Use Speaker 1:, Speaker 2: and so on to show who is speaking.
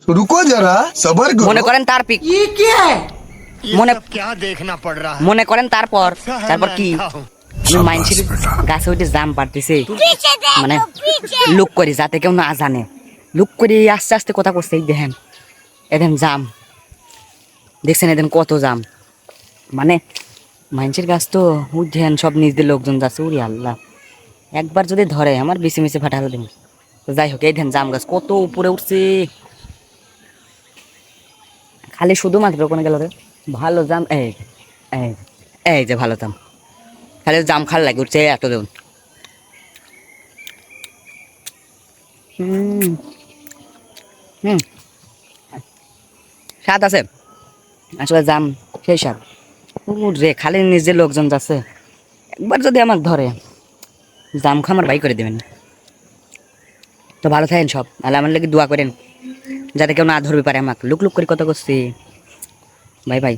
Speaker 1: रुको जरा सबर
Speaker 2: মনে
Speaker 1: करो।
Speaker 2: করেন তার পিক
Speaker 3: ये क्या है?
Speaker 4: মনে क्या देखना पड़ रहा है
Speaker 2: মনে করেন তারপর তারপর কি আমি
Speaker 1: शाबाश
Speaker 2: মাইনসির
Speaker 1: बेटा।
Speaker 2: গাছে উঠে জাম পারতেছি মানে লুক করি যাতে কেউ না জানে লুক করে আস্তে আস্তে কথা করছে এই দেখেন এদেন জাম দেখছেন এদেন কত জাম মানে মাইনসির গাছ তো উঠেন সব নিজদের লোকজন যাচ্ছে উড়ি আল্লাহ একবার যদি ধরে আমার বেশি মিশে ফাটালো দিন যাই হোক এই ধ্যান জাম গাছ কত উপরে উঠছে খালি শুধুমাত্র কোনে গেল রে ভালো জাম এই এই এই যে ভালো জাম খালি জাম খাল লাগে উঠছে এত দেখুন হুম হুম স্বাদ আছে আসলে জাম সেই স্বাদ রে খালি নিজের লোকজন যাচ্ছে একবার যদি আমাকে ধরে জাম খা আমার বাই করে দেবেন তো ভালো থাকেন সব আল্লাহ আমার লাগে দোয়া করেন যাতে কেউ না ধরবে পারে আমাকে লুক লুক করে কথা করছি বাই বাই